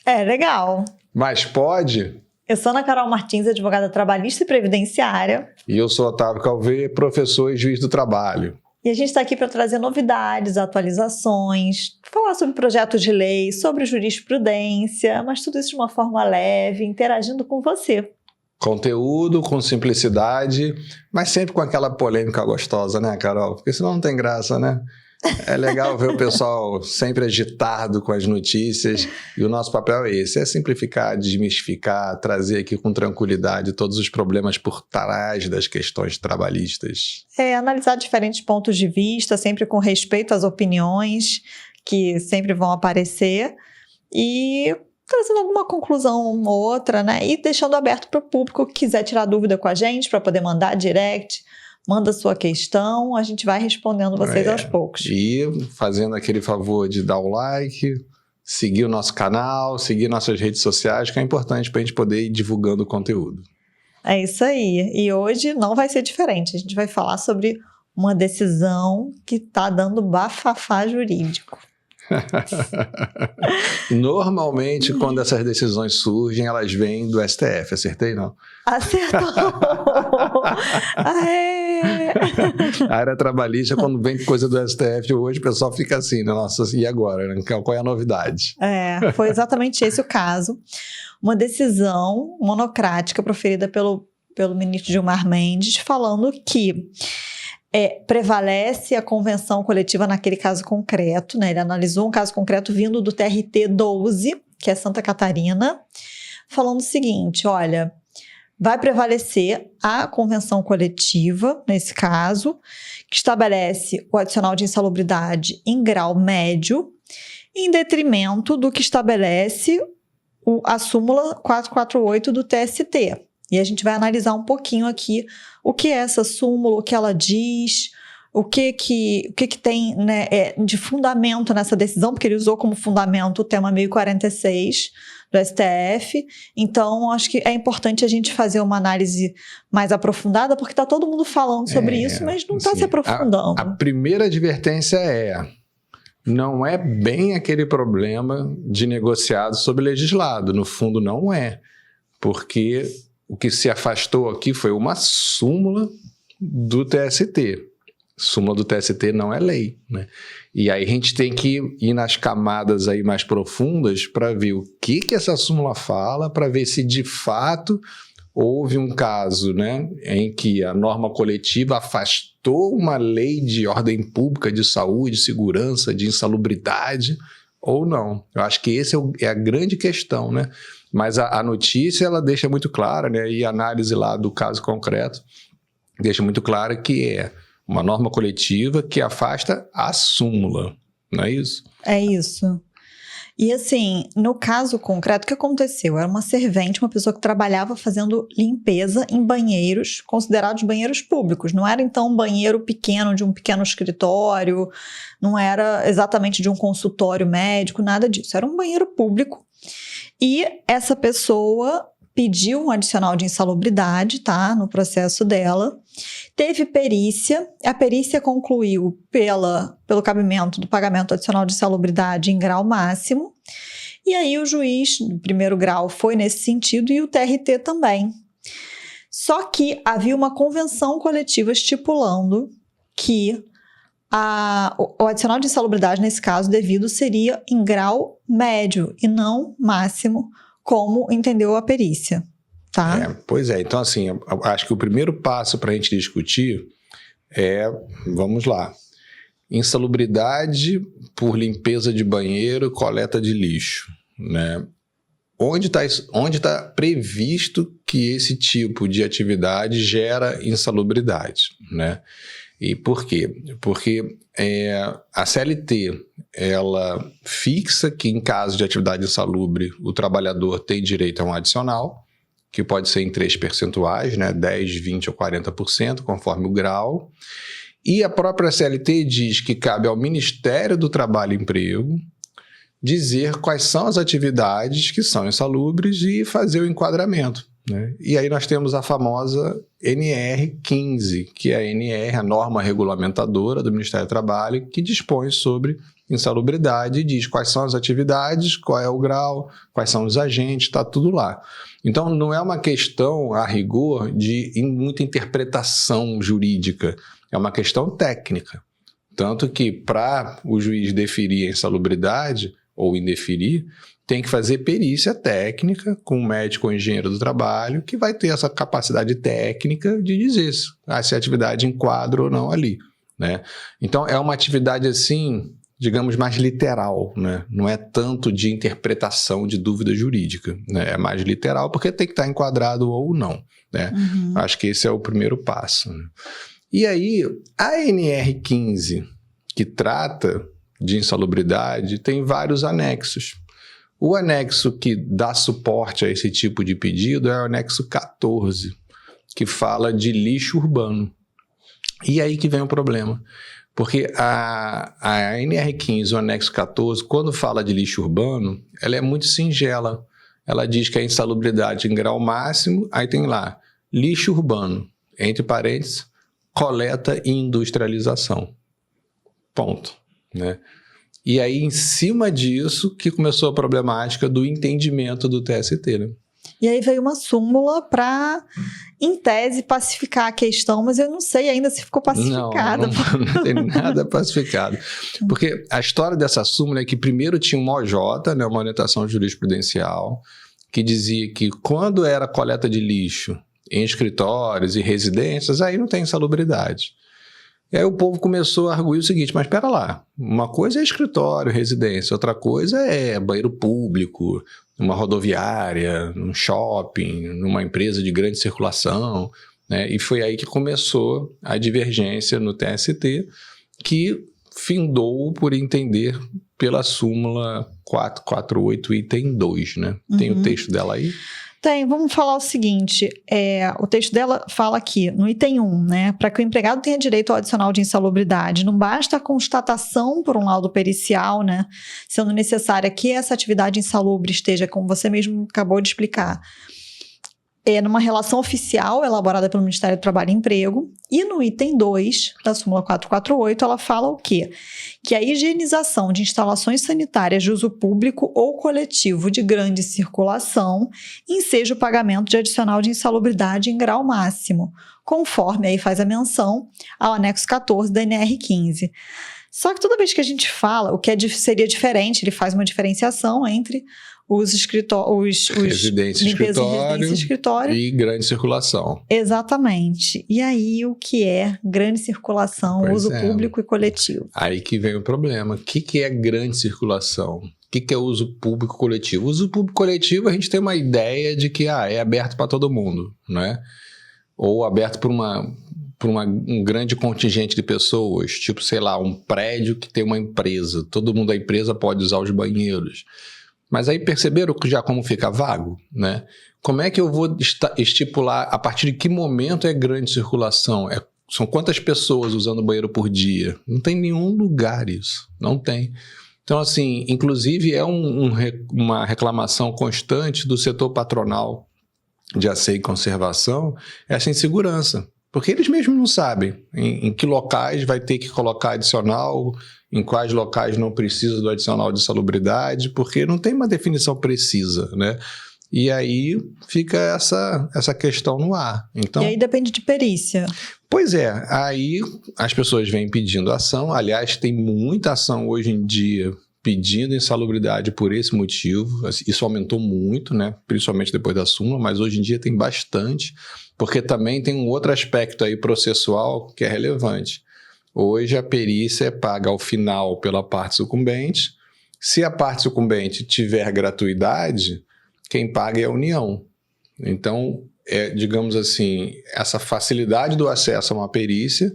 É, legal. Mas pode? Eu sou Ana Carol Martins, advogada trabalhista e previdenciária. E eu sou Otávio Calvé, professor e juiz do trabalho. E a gente está aqui para trazer novidades, atualizações, falar sobre projetos de lei, sobre jurisprudência, mas tudo isso de uma forma leve, interagindo com você. Conteúdo com simplicidade, mas sempre com aquela polêmica gostosa, né, Carol? Porque senão não tem graça, né? É legal ver o pessoal sempre agitado com as notícias e o nosso papel é esse, é simplificar, desmistificar, trazer aqui com tranquilidade todos os problemas por trás das questões trabalhistas. É, analisar diferentes pontos de vista, sempre com respeito às opiniões que sempre vão aparecer e trazendo alguma conclusão ou outra, né? E deixando aberto para o público que quiser tirar dúvida com a gente, para poder mandar direct. Manda sua questão, a gente vai respondendo vocês aos poucos. E fazendo aquele favor de dar o like, seguir o nosso canal, seguir nossas redes sociais, que é importante para a gente poder ir divulgando o conteúdo. É isso aí. E hoje não vai ser diferente. A gente vai falar sobre uma decisão que está dando bafafá jurídico. Normalmente, quando essas decisões surgem, elas vêm do STF. Acertei, não? Acertou! Aê! A área trabalhista, quando vem coisa do STF hoje, o pessoal fica assim, nossa, e agora? Qual é a novidade? É, foi exatamente esse o caso. Uma decisão monocrática proferida pelo ministro Gilmar Mendes, falando que prevalece a convenção coletiva naquele caso concreto, né? Ele analisou um caso concreto vindo do TRT 12, que é Santa Catarina, falando o seguinte, olha, vai prevalecer a convenção coletiva, nesse caso, que estabelece o adicional de insalubridade em grau médio, em detrimento do que estabelece a súmula 448 do TST. E a gente vai analisar um pouquinho aqui o que é essa súmula, o que ela diz, o que tem, né, de fundamento nessa decisão, porque ele usou como fundamento o tema 1046 do STF. Então, acho que é importante a gente fazer uma análise mais aprofundada, porque está todo mundo falando sobre isso, mas não está se aprofundando. A primeira advertência não é bem aquele problema de negociado sobre legislado. No fundo, não é. Porque o que se afastou aqui foi uma súmula do TST. Súmula do TST não é lei, né? E aí a gente tem que ir nas camadas aí mais profundas para ver o que essa súmula fala, para ver se de fato houve um caso, né, em que a norma coletiva afastou uma lei de ordem pública, de saúde, segurança, de insalubridade ou não. Eu acho que essa é a grande questão, né? Mas a notícia, ela deixa muito clara, né? E a análise lá do caso concreto deixa muito clara que é uma norma coletiva que afasta a súmula, não é isso? É isso. E assim, no caso concreto, o que aconteceu? Era uma servente, uma pessoa que trabalhava fazendo limpeza em banheiros considerados banheiros públicos. Não era então um banheiro pequeno, de um pequeno escritório, não era exatamente de um consultório médico, nada disso. Era um banheiro público. E essa pessoa pediu um adicional de insalubridade, tá? No processo dela. Teve perícia. A perícia concluiu pelo cabimento do pagamento adicional de insalubridade em grau máximo. E aí o juiz do primeiro grau foi nesse sentido e o TRT também. Só que havia uma convenção coletiva estipulando que o adicional de insalubridade, nesse caso, devido seria em grau médio e não máximo, como entendeu a perícia, tá? Pois é, então assim, eu acho que o primeiro passo para a gente discutir vamos lá, insalubridade por limpeza de banheiro, coleta de lixo, né? Onde tá previsto que esse tipo de atividade gera insalubridade, né? E por quê? Porque a CLT, ela fixa que em caso de atividade insalubre, o trabalhador tem direito a um adicional, que pode ser em 3 percentuais, né? 10, 20 ou 40%, conforme o grau. E a própria CLT diz que cabe ao Ministério do Trabalho e Emprego dizer quais são as atividades que são insalubres e fazer o enquadramento, né? E aí nós temos a famosa NR15, que é a NR, a norma regulamentadora do Ministério do Trabalho, que dispõe sobre insalubridade e diz quais são as atividades, qual é o grau, quais são os agentes, está tudo lá. Então não é uma questão, a rigor, de muita interpretação jurídica, é uma questão técnica. Tanto que para o juiz deferir a insalubridade ou indeferir, tem que fazer perícia técnica com um médico ou engenheiro do trabalho que vai ter essa capacidade técnica de dizer se a atividade enquadra ou não ali, né? Então é uma atividade assim, digamos, mais literal, né? Não é tanto de interpretação de dúvida jurídica, né? É mais literal porque tem que estar enquadrado ou não, né? Acho que esse é o primeiro passo, né? E aí, a NR15, que trata de insalubridade, tem vários anexos. O anexo que dá suporte a esse tipo de pedido é o anexo 14, que fala de lixo urbano. E aí que vem o problema. Porque a NR15, o anexo 14, quando fala de lixo urbano, ela é muito singela. Ela diz que a insalubridade em grau máximo, aí tem lá, lixo urbano, entre parênteses, coleta e industrialização. Ponto, né? E aí, em cima disso, que começou a problemática do entendimento do TST, né? E aí veio uma súmula para, em tese, pacificar a questão, mas eu não sei ainda se ficou pacificada. Não tem nada pacificado. Porque a história dessa súmula é que primeiro tinha uma OJ, né, uma orientação jurisprudencial, que dizia que quando era coleta de lixo em escritórios e residências, aí não tem insalubridade. E aí o povo começou a arguir o seguinte, mas espera lá, uma coisa é escritório, residência, outra coisa é banheiro público, numa rodoviária, num shopping, numa empresa de grande circulação, né? E foi aí que começou a divergência no TST, que findou por entender pela súmula 448, item 2, né? Tem o texto dela aí? Tem, vamos falar o seguinte, o texto dela fala aqui, no item 1, né, para que o empregado tenha direito ao adicional de insalubridade, não basta a constatação por um laudo pericial, né, sendo necessária que essa atividade insalubre esteja, como você mesmo acabou de explicar, numa relação oficial elaborada pelo Ministério do Trabalho e Emprego, e no item 2 da súmula 448, ela fala o quê? Que a higienização de instalações sanitárias de uso público ou coletivo de grande circulação enseja o pagamento de adicional de insalubridade em grau máximo, conforme aí faz a menção ao anexo 14 da NR15. Só que toda vez que a gente fala, o que seria diferente, ele faz uma diferenciação entre os residência, escritório e grande circulação. Exatamente. E aí, o que é grande circulação, uso público e coletivo? Aí que vem o problema. O que é grande circulação? O que é uso público coletivo? Uso público coletivo, a gente tem uma ideia de que é aberto para todo mundo, né? Ou aberto por um grande contingente de pessoas, tipo, sei lá, um prédio que tem uma empresa. Todo mundo da empresa pode usar os banheiros. Mas aí perceberam já como fica vago, né? Como é que eu vou estipular a partir de que momento é grande circulação? São quantas pessoas usando o banheiro por dia? Não tem nenhum lugar isso, não tem. Então, assim, inclusive é uma reclamação constante do setor patronal de asseio e conservação, essa insegurança. Porque eles mesmos não sabem em que locais vai ter que colocar adicional, em quais locais não precisa do adicional de salubridade, porque não tem uma definição precisa, né? E aí fica essa questão no ar. Então, e aí depende de perícia. Pois é, aí as pessoas vêm pedindo ação, aliás, tem muita ação hoje em dia pedindo insalubridade por esse motivo, isso aumentou muito, né? Principalmente depois da súmula, mas hoje em dia tem bastante, porque também tem um outro aspecto aí processual que é relevante. Hoje a perícia é paga ao final pela parte sucumbente. Se a parte sucumbente tiver gratuidade, quem paga é a União. Então, digamos assim, essa facilidade do acesso a uma perícia,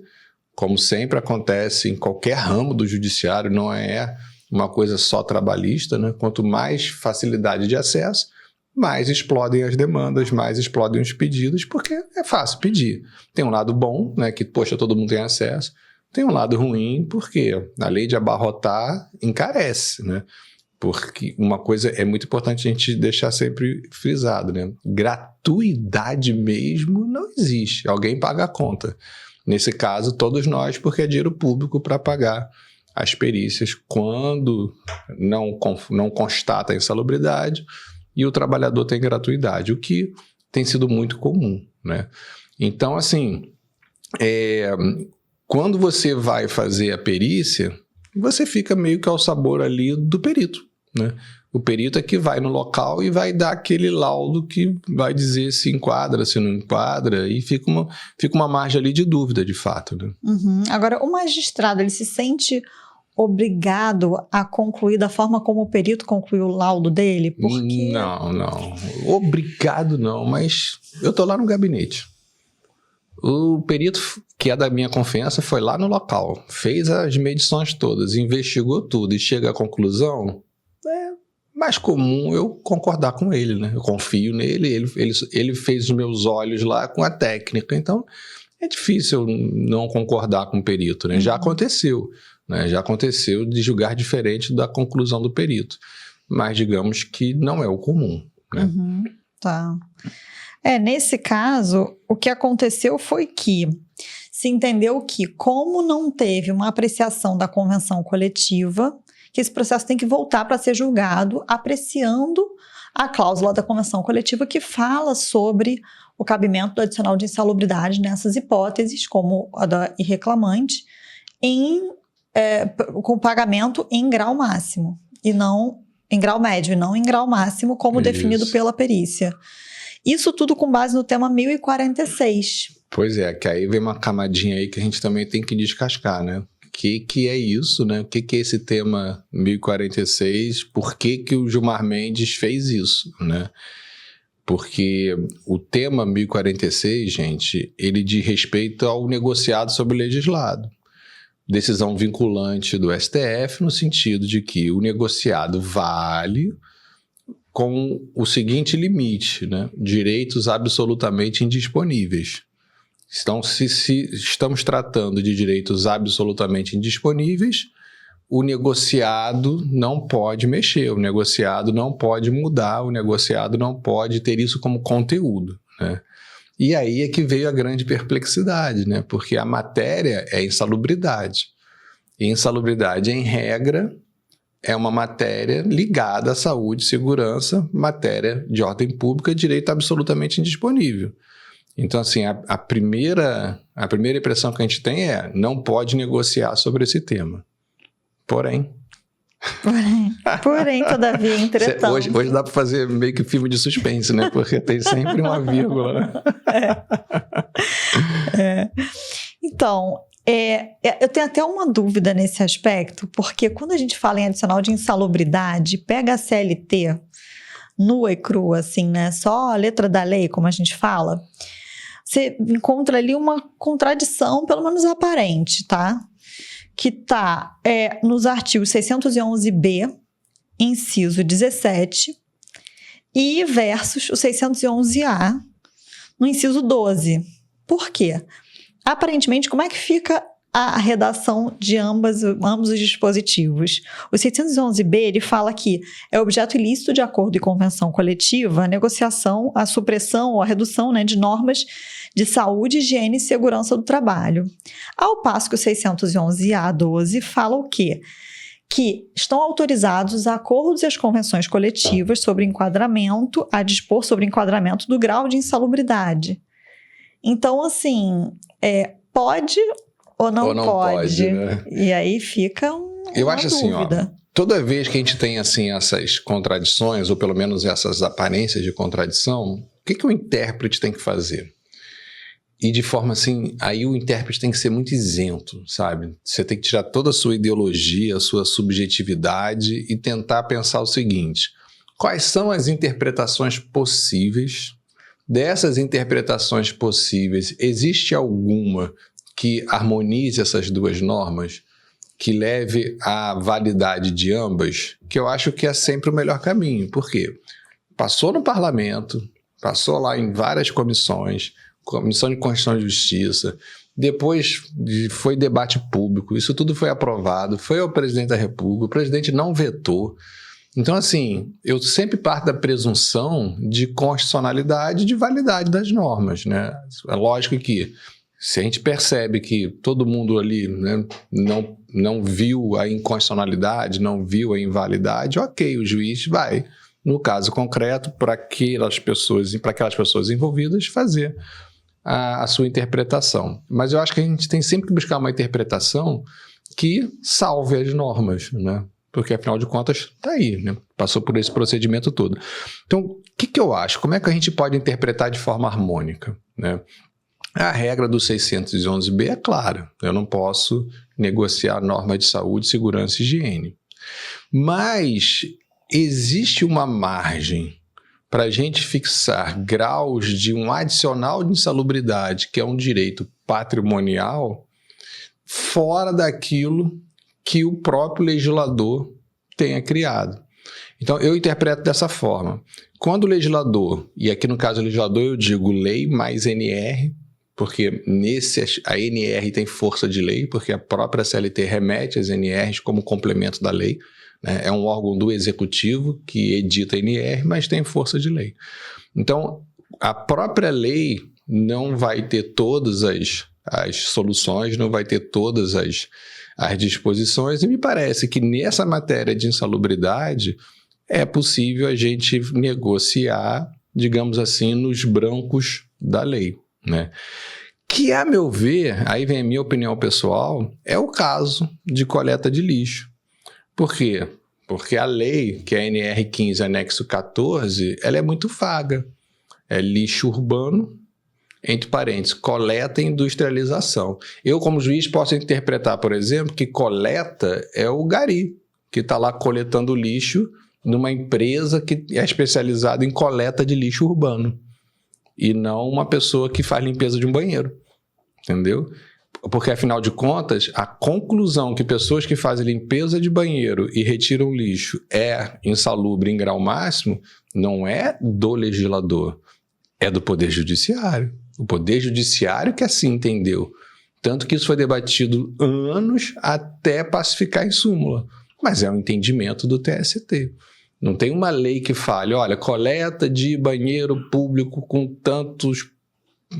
como sempre acontece em qualquer ramo do judiciário, não é uma coisa só trabalhista, né? Quanto mais facilidade de acesso, mais explodem as demandas, mais explodem os pedidos, porque é fácil pedir. Tem um lado bom, né, que, poxa, todo mundo tem acesso. Tem um lado ruim, porque a lei de abarrotar encarece, né? Porque uma coisa é muito importante a gente deixar sempre frisado, né? Gratuidade mesmo não existe. Alguém paga a conta. Nesse caso, todos nós, porque é dinheiro público para pagar as perícias quando não constata a insalubridade e o trabalhador tem gratuidade, o que tem sido muito comum, né? Então, assim, quando você vai fazer a perícia, você fica meio que ao sabor ali do perito, né? O perito é que vai no local e vai dar aquele laudo que vai dizer se enquadra, se não enquadra, e fica uma margem ali de dúvida, de fato, né? Uhum. Agora, o magistrado, ele se sente obrigado a concluir da forma como o perito concluiu o laudo dele? Porque... Não. Obrigado não, mas eu tô lá no gabinete. O perito, que é da minha confiança, foi lá no local, fez as medições todas, investigou tudo e chega à conclusão, é mais comum eu concordar com ele, né? Eu confio nele, ele fez os meus olhos lá com a técnica, então é difícil eu não concordar com o perito, né? Já aconteceu, né? Já aconteceu de julgar diferente da conclusão do perito, mas digamos que não é o comum, né? Tá. Nesse caso, o que aconteceu foi que se entendeu que, como não teve uma apreciação da convenção coletiva, que esse processo tem que voltar para ser julgado apreciando a cláusula da convenção coletiva que fala sobre o cabimento do adicional de insalubridade nessas hipóteses, como a da irreclamante, com pagamento em grau máximo, e não em grau médio, e não em grau máximo, como definido pela perícia. Isso tudo com base no tema 1046. Pois é, que aí vem uma camadinha aí que a gente também tem que descascar, né? O que é isso, né? O que é esse tema 1046? Por que o Gilmar Mendes fez isso, né? Porque o tema 1046, gente, ele diz respeito ao negociado sobre o legislado. Decisão vinculante do STF no sentido de que o negociado vale com o seguinte limite, né? Direitos absolutamente indisponíveis. Então, se estamos tratando de direitos absolutamente indisponíveis, o negociado não pode mexer, o negociado não pode mudar, o negociado não pode ter isso como conteúdo, né? E aí é que veio a grande perplexidade, né? Porque a matéria é insalubridade. E insalubridade, em regra, é uma matéria ligada à saúde, segurança, matéria de ordem pública, direito absolutamente indisponível. Então, assim, a primeira impressão que a gente tem é não pode negociar sobre esse tema. Porém, todavia, entretanto... Hoje dá para fazer meio que filme de suspense, né? Porque tem sempre uma vírgula, né? Então... eu tenho até uma dúvida nesse aspecto, porque quando a gente fala em adicional de insalubridade, pega a CLT nua e crua, assim, né? Só a letra da lei, como a gente fala, você encontra ali uma contradição, pelo menos aparente, tá? Que tá nos artigos 611b, inciso 17, e versus o 611a, no inciso 12. Por quê? Aparentemente, como é que fica a redação de ambos os dispositivos? O 611b, ele fala que é objeto ilícito de acordo e convenção coletiva a negociação, a supressão ou a redução, né, de normas de saúde, higiene e segurança do trabalho. Ao passo que o 611a-12 fala o quê? Que estão autorizados os acordos e as convenções coletivas sobre enquadramento, a dispor sobre enquadramento do grau de insalubridade. Então, assim, pode ou não pode, né? E aí fica Eu acho dúvida. Assim, ó, toda vez que a gente tem assim, essas contradições, ou pelo menos essas aparências de contradição, o que o intérprete tem que fazer? E de forma assim, aí o intérprete tem que ser muito isento, sabe? Você tem que tirar toda a sua ideologia, a sua subjetividade e tentar pensar o seguinte: quais são as interpretações possíveis? Dessas interpretações possíveis, existe alguma que harmonize essas duas normas, que leve à validade de ambas? Que eu acho que é sempre o melhor caminho. Por quê? Passou no parlamento, passou lá em várias comissões, Comissão de Constituição e Justiça, depois foi debate público, isso tudo foi aprovado, foi ao presidente da República, o presidente não vetou. Então, assim, eu sempre parto da presunção de constitucionalidade e de validade das normas, né? É lógico que se a gente percebe que todo mundo ali, né, não viu a inconstitucionalidade, não viu a invalidade, ok, o juiz vai, no caso concreto, para aquelas pessoas envolvidas, fazer a sua interpretação. Mas eu acho que a gente tem sempre que buscar uma interpretação que salve as normas, né? Porque, afinal de contas, está aí, né? Passou por esse procedimento todo. Então, o que eu acho? Como é que a gente pode interpretar de forma harmônica, né? A regra do 611B é clara. Eu não posso negociar norma de saúde, segurança e higiene. Mas existe uma margem para a gente fixar graus de um adicional de insalubridade, que é um direito patrimonial, fora daquilo que o próprio legislador tenha criado. Então, eu interpreto dessa forma. Quando o legislador, e aqui no caso do legislador eu digo lei mais NR, porque a NR tem força de lei, porque a própria CLT remete às NRs como complemento da lei, né? É um órgão do executivo que edita a NR, mas tem força de lei. Então, a própria lei não vai ter todas as soluções, não vai ter todas as disposições, e me parece que nessa matéria de insalubridade é possível a gente negociar, digamos assim, nos brancos da lei, né? Que, a meu ver, aí vem a minha opinião pessoal, é o caso de coleta de lixo. Por quê? Porque a lei, que é a NR 15, anexo 14, ela é muito vaga. É lixo urbano, entre parênteses, coleta e industrialização. Eu, como juiz, posso interpretar, por exemplo, que coleta é o gari, que está lá coletando lixo numa empresa que é especializada em coleta de lixo urbano, e não uma pessoa que faz limpeza de um banheiro, entendeu? Porque, afinal de contas, a conclusão que pessoas que fazem limpeza de banheiro e retiram lixo é insalubre em grau máximo não é do legislador, é do Poder Judiciário. O Poder Judiciário que assim entendeu. Tanto que isso foi debatido anos até pacificar em súmula. Mas é um entendimento do TST. Não tem uma lei que fale, olha, coleta de banheiro público com tantas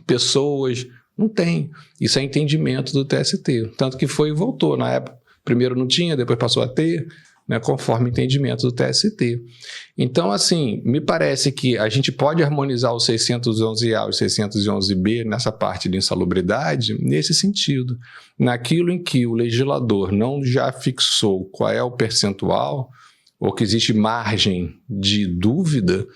pessoas. Não tem. Isso é entendimento do TST. Tanto que foi e voltou. Na época, primeiro não tinha, depois passou a ter, né, conforme o entendimento do TST. Então, assim, me parece que a gente pode harmonizar o 611A e o 611B nessa parte de insalubridade nesse sentido. Naquilo em que o legislador não já fixou qual é o percentual, ou que existe margem de dúvida,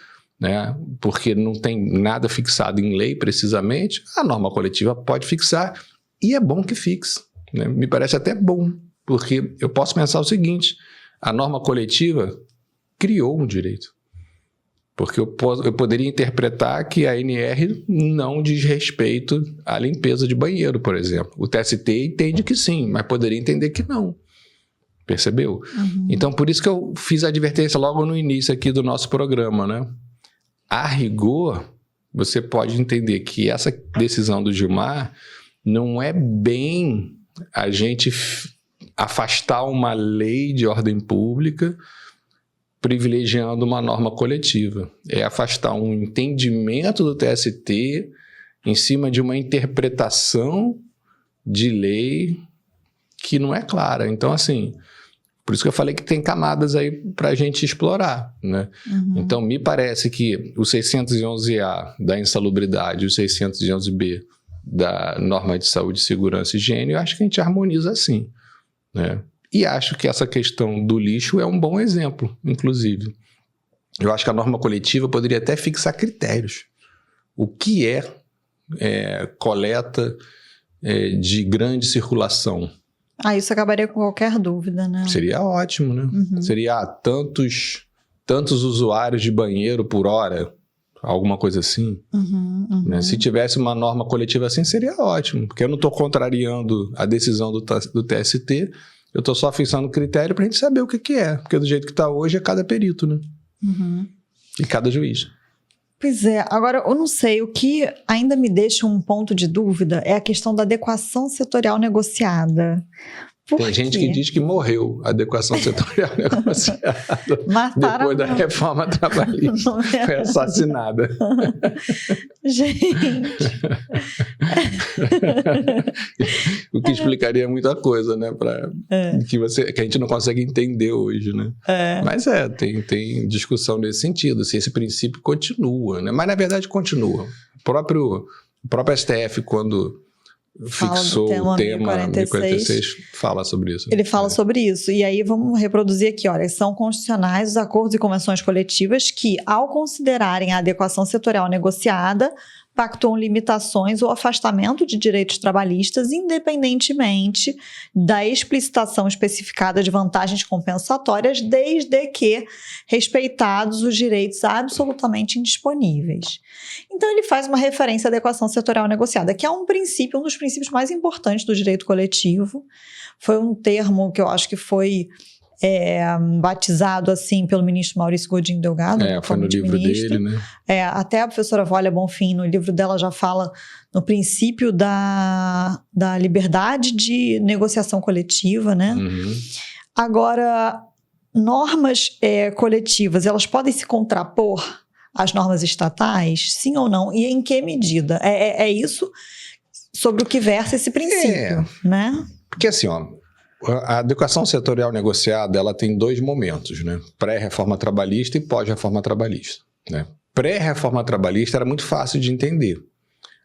né, porque não tem nada fixado em lei precisamente, a norma coletiva pode fixar, e é bom que fixe, né? Me parece até bom, porque eu posso pensar o seguinte: a norma coletiva criou um direito, porque eu poderia interpretar que a NR não diz respeito à limpeza de banheiro, por exemplo. O TST entende que sim, mas poderia entender que não. Percebeu? Uhum. Então, por isso que eu fiz a advertência logo no início aqui do nosso programa, né? A rigor, você pode entender que essa decisão do Gilmar não é bem a gente afastar uma lei de ordem pública privilegiando uma norma coletiva. É afastar um entendimento do TST em cima de uma interpretação de lei que não é clara. Então, assim, por isso que eu falei que tem camadas aí para a gente explorar, né? Uhum. Então, me parece que o 611A da insalubridade e o 611B da norma de saúde, segurança e higiene, eu acho que a gente harmoniza assim, né? E acho que essa questão do lixo é um bom exemplo, inclusive. Eu acho que a norma coletiva poderia até fixar critérios. O que é coleta de grande circulação? Isso acabaria com qualquer dúvida, né? Seria ótimo, né? Uhum. Seria tantos usuários de banheiro por hora, alguma coisa assim. Uhum. Né? Se tivesse uma norma coletiva assim, seria ótimo, porque eu não estou contrariando a decisão do TST, eu estou só fixando critério para a gente saber o que é, porque do jeito que está hoje é cada perito, né? Uhum. E cada juiz. Pois é, agora eu não sei, o que ainda me deixa um ponto de dúvida é a questão da adequação setorial negociada. Tem gente que diz que morreu a adequação setorial negociada Mataram depois da reforma trabalhista. Foi assassinada. Gente. O que explicaria muita coisa, né? Que a gente não consegue entender hoje, né? Mas tem discussão nesse sentido, se esse princípio continua, né? Mas na verdade continua. O próprio STF, quando fixou o tema 1046, fala sobre isso. Ele fala sobre isso. E aí vamos reproduzir aqui, olha, são constitucionais os acordos e convenções coletivas que, ao considerarem a adequação setorial negociada, pactuam limitações ou afastamento de direitos trabalhistas, independentemente da explicitação especificada de vantagens compensatórias, desde que respeitados os direitos absolutamente indisponíveis. Então, ele faz uma referência à adequação setorial negociada, que é um dos princípios mais importantes do direito coletivo. Foi um termo que eu acho que foi batizado assim pelo ministro Maurício Godinho Delgado. Foi no livro dele, né? Até a professora Wólia Bonfim, no livro dela, já fala no princípio da liberdade de negociação coletiva, né? Uhum. Agora, normas coletivas, elas podem se contrapor às normas estatais? Sim ou não? E em que medida? É isso sobre o que versa esse princípio, né? Porque assim, a adequação setorial negociada, ela tem dois momentos, né? Pré-reforma trabalhista e pós-reforma trabalhista, né? Pré-reforma trabalhista era muito fácil de entender.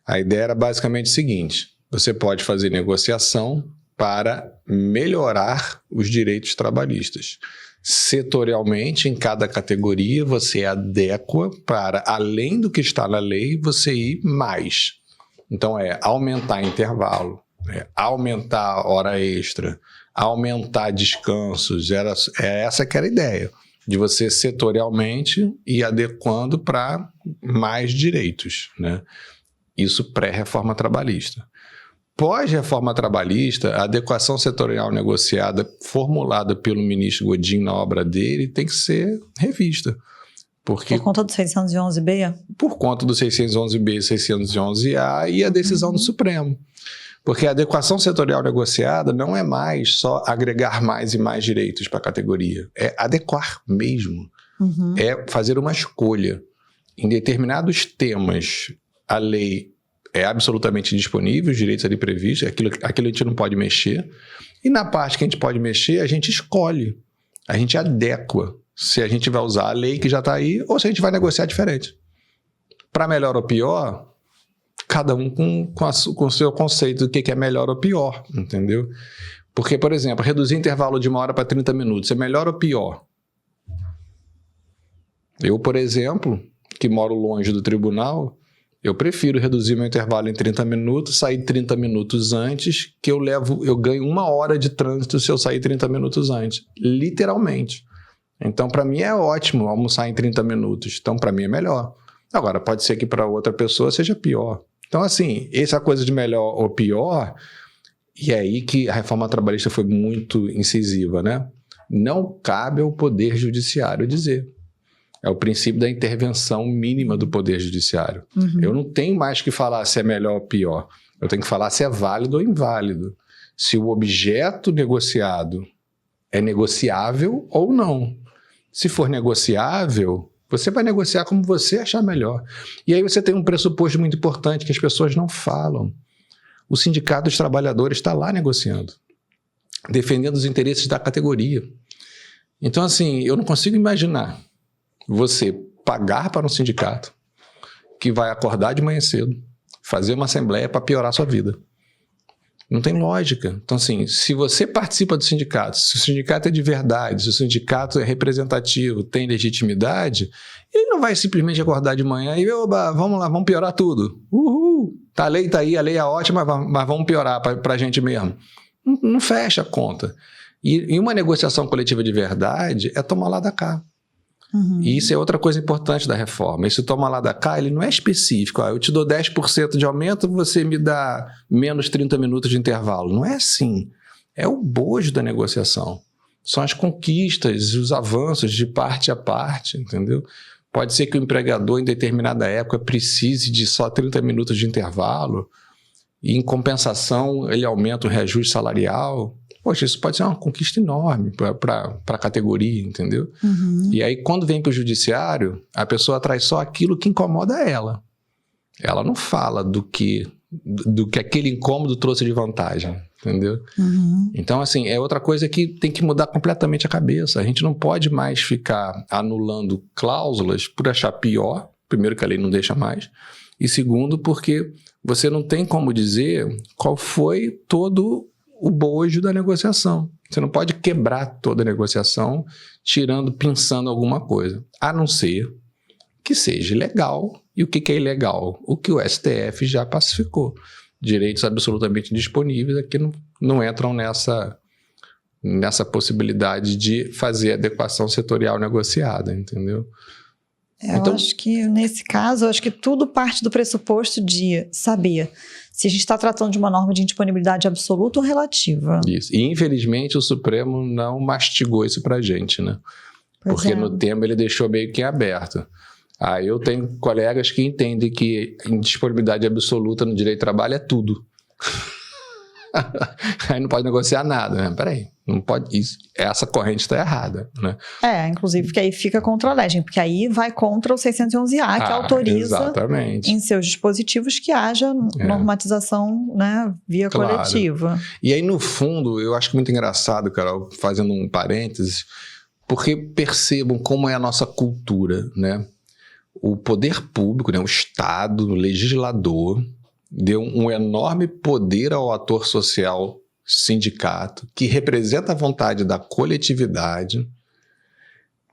A ideia era basicamente o seguinte: você pode fazer negociação para melhorar os direitos trabalhistas. Setorialmente, em cada categoria, você adequa para, além do que está na lei, você ir mais. Então, aumentar intervalo, aumentar a hora extra, aumentar descansos, essa que era a ideia, de você setorialmente ir adequando para mais direitos, né? Isso pré-reforma trabalhista. Pós-reforma trabalhista, a adequação setorial negociada formulada pelo ministro Godinho na obra dele tem que ser revista. Por conta do 611B? Por conta do 611B e 611A e a decisão do Supremo. Porque a adequação setorial negociada não é mais só agregar mais e mais direitos para a categoria. É adequar mesmo. Uhum. É fazer uma escolha. Em determinados temas, a lei é absolutamente disponível, os direitos ali previstos, aquilo a gente não pode mexer. E na parte que a gente pode mexer, a gente escolhe. A gente adequa. Se a gente vai usar a lei que já está aí ou se a gente vai negociar diferente. Para melhor ou pior, cada um com o seu conceito do que é melhor ou pior, entendeu? Porque, por exemplo, reduzir intervalo de 1 hora para 30 minutos é melhor ou pior? Eu, por exemplo, que moro longe do tribunal, eu prefiro reduzir meu intervalo em 30 minutos, sair 30 minutos antes, que eu ganho 1 hora de trânsito se eu sair 30 minutos antes. Literalmente. Então, para mim é ótimo almoçar em 30 minutos. Então, para mim é melhor. Agora, pode ser que para outra pessoa seja pior. Então, assim, essa coisa de melhor ou pior, e é aí que a reforma trabalhista foi muito incisiva, né? Não cabe ao Poder Judiciário dizer. É o princípio da intervenção mínima do Poder Judiciário. Uhum. Eu não tenho mais que falar se é melhor ou pior. Eu tenho que falar se é válido ou inválido. Se o objeto negociado é negociável ou não. Se for negociável, você vai negociar como você achar melhor. E aí você tem um pressuposto muito importante que as pessoas não falam. O Sindicato dos Trabalhadores está lá negociando, defendendo os interesses da categoria. Então, assim, eu não consigo imaginar você pagar para um sindicato que vai acordar de manhã cedo, fazer uma assembleia para piorar a sua vida. Não tem lógica. Então, assim, se você participa do sindicato, se o sindicato é de verdade, se o sindicato é representativo, tem legitimidade, ele não vai simplesmente acordar de manhã e, vamos lá, vamos piorar tudo. Uhul! A lei está aí, a lei é ótima, mas vamos piorar para a gente mesmo. Não fecha a conta. E uma negociação coletiva de verdade é tomar lá da cá. Uhum. E isso é outra coisa importante da reforma. Esse toma lá da cá, ele não é específico. Eu te dou 10% de aumento, você me dá menos 30 minutos de intervalo. Não é assim. É o bojo da negociação. São as conquistas, os avanços de parte a parte, entendeu? Pode ser que o empregador, em determinada época, precise de só 30 minutos de intervalo e, em compensação, ele aumenta o reajuste salarial. poxa, isso pode ser uma conquista enorme para a categoria, entendeu? Uhum. E aí, quando vem para o judiciário, a pessoa traz só aquilo que incomoda ela. Ela não fala do que aquele incômodo trouxe de vantagem, entendeu? Uhum. Então, assim, é outra coisa que tem que mudar completamente a cabeça. A gente não pode mais ficar anulando cláusulas por achar pior, primeiro que a lei não deixa mais, e segundo porque você não tem como dizer qual foi todo o bojo da negociação. Você não pode quebrar toda a negociação pensando alguma coisa, a não ser que seja ilegal. E o que é ilegal? O que o STF já pacificou. Direitos absolutamente disponíveis aqui não entram nessa possibilidade de fazer adequação setorial negociada, entendeu? Eu acho que, nesse caso, tudo parte do pressuposto de saber se a gente está tratando de uma norma de indisponibilidade absoluta ou relativa. Isso. E, infelizmente, o Supremo não mastigou isso pra gente, né? Porque no tema ele deixou meio que aberto. Aí eu tenho colegas que entendem que indisponibilidade absoluta no direito do trabalho é tudo. Aí não pode negociar nada, né? Peraí, não pode, essa corrente está errada, né? Inclusive, porque aí fica contra a legem, porque aí vai contra o 611-A, que autoriza exatamente. Em seus dispositivos que haja normatização, né, via coletiva. E aí, no fundo, eu acho muito engraçado, Carol, fazendo um parênteses, porque percebam como é a nossa cultura, né? O poder público, né, o Estado, o legislador, deu um enorme poder ao ator social, sindicato, que representa a vontade da coletividade,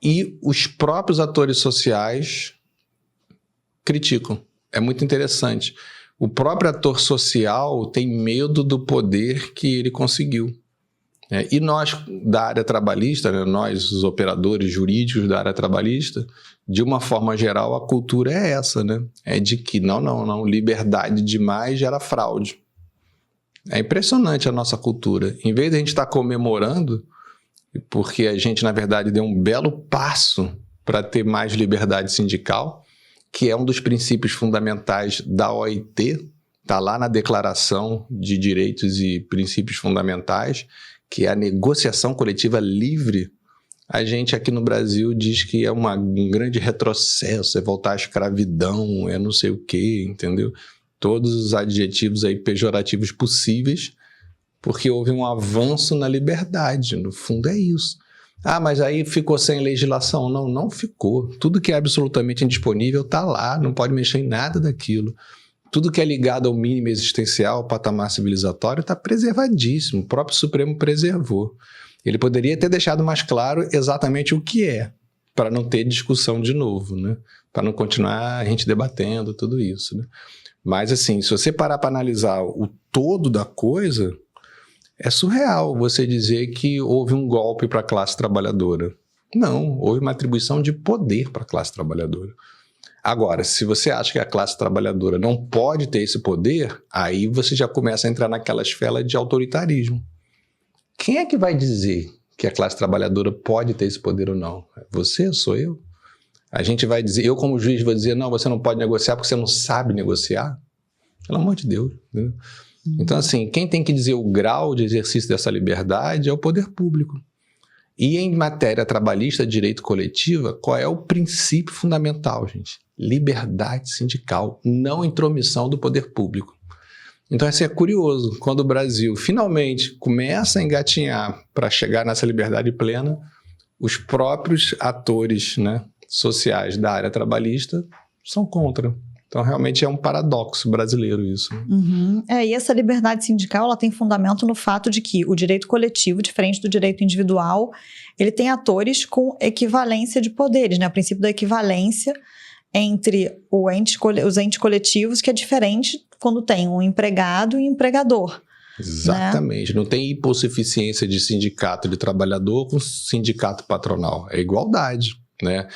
e os próprios atores sociais criticam. É muito interessante. O próprio ator social tem medo do poder que ele conseguiu. E nós, da área trabalhista, né, nós, os operadores jurídicos da área trabalhista, de uma forma geral, a cultura é essa, né? É de que não, liberdade demais gera fraude. É impressionante a nossa cultura. Em vez de a gente estar comemorando, porque a gente, na verdade, deu um belo passo para ter mais liberdade sindical, que é um dos princípios fundamentais da OIT, está lá na Declaração de Direitos e Princípios Fundamentais, que é a negociação coletiva livre. A gente aqui no Brasil diz que é um grande retrocesso, é voltar à escravidão, é não sei o quê, entendeu? Todos os adjetivos aí pejorativos possíveis, porque houve um avanço na liberdade, no fundo é isso. Mas aí ficou sem legislação. Não ficou. Tudo que é absolutamente indisponível está lá, não pode mexer em nada daquilo. Tudo que é ligado ao mínimo existencial, ao patamar civilizatório, está preservadíssimo. O próprio Supremo preservou. Ele poderia ter deixado mais claro exatamente o que é, para não ter discussão de novo, né? Para não continuar a gente debatendo tudo isso, né? Mas, assim, se você parar para analisar o todo da coisa, é surreal você dizer que houve um golpe para a classe trabalhadora. Não, houve uma atribuição de poder para a classe trabalhadora. Agora, se você acha que a classe trabalhadora não pode ter esse poder, aí você já começa a entrar naquela esfera de autoritarismo. Quem é que vai dizer que a classe trabalhadora pode ter esse poder ou não? Você? Sou eu? A gente vai dizer, eu como juiz vou dizer, não, você não pode negociar porque você não sabe negociar? Pelo amor de Deus. Né? Então, assim, quem tem que dizer o grau de exercício dessa liberdade é o poder público. E em matéria trabalhista, direito coletiva, qual é o princípio fundamental, gente? Liberdade sindical, não intromissão do poder público. Então, assim, é curioso, quando o Brasil finalmente começa a engatinhar para chegar nessa liberdade plena, os próprios atores, né, sociais da área trabalhista são contra. Então, realmente é um paradoxo brasileiro isso. Uhum. E essa liberdade sindical, ela tem fundamento no fato de que o direito coletivo, diferente do direito individual, ele tem atores com equivalência de poderes, né? O princípio da equivalência entre os entes coletivos, que é diferente quando tem um empregado e um empregador. Exatamente. Né? Não tem hipossuficiência de sindicato de trabalhador com sindicato patronal. É igualdade, né?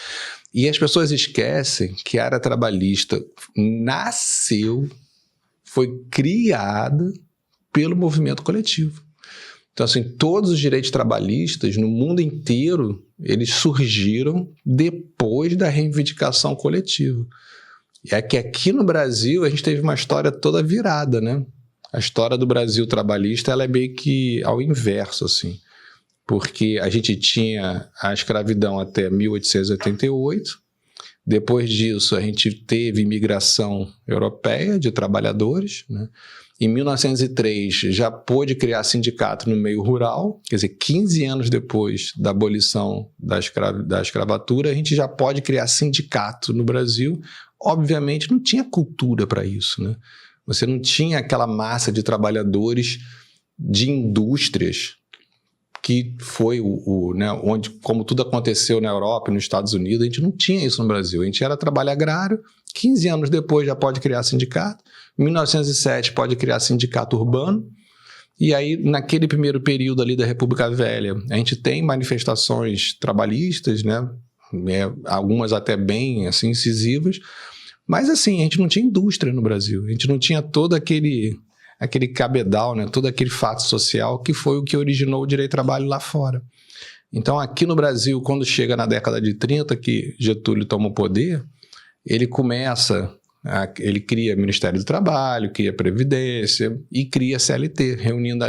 E as pessoas esquecem que a área trabalhista foi criada pelo movimento coletivo. Então, assim, todos os direitos trabalhistas no mundo inteiro, eles surgiram depois da reivindicação coletiva. E é que aqui no Brasil a gente teve uma história toda virada, né? A história do Brasil trabalhista ela é meio que ao inverso, assim, porque a gente tinha a escravidão até 1888, depois disso a gente teve imigração europeia de trabalhadores, né? Em 1903 já pôde criar sindicato no meio rural, quer dizer, 15 anos depois da abolição da escravatura, a gente já pode criar sindicato no Brasil. Obviamente não tinha cultura para isso, né? Você não tinha aquela massa de trabalhadores de indústrias que foi né, onde, como tudo aconteceu na Europa e nos Estados Unidos, a gente não tinha isso no Brasil. A gente era trabalho agrário, 15 anos depois já pode criar sindicato, em 1907 pode criar sindicato urbano, e aí naquele primeiro período ali da República Velha, a gente tem manifestações trabalhistas, né, algumas até bem assim, incisivas, mas assim, a gente não tinha indústria no Brasil, a gente não tinha todo aquele cabedal, né, todo aquele fato social que foi o que originou o direito do trabalho lá fora. Então aqui no Brasil, quando chega na década de 30, que Getúlio toma o poder, ele cria Ministério do Trabalho, cria Previdência e cria CLT, reunindo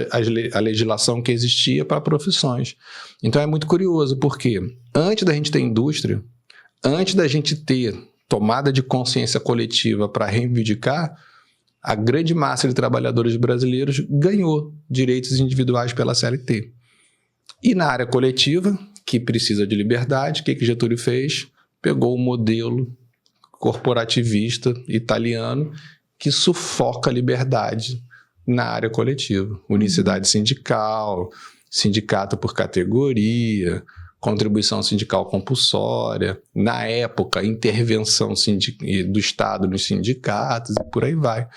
a legislação que existia para profissões. Então é muito curioso, porque antes da gente ter indústria, antes da gente ter tomada de consciência coletiva para reivindicar, a grande massa de trabalhadores brasileiros ganhou direitos individuais pela CLT. E na área coletiva, que precisa de liberdade, o que Getúlio fez? Pegou o modelo corporativista italiano que sufoca a liberdade na área coletiva. Unicidade sindical, sindicato por categoria, contribuição sindical compulsória, na época, intervenção do Estado nos sindicatos e por aí vai.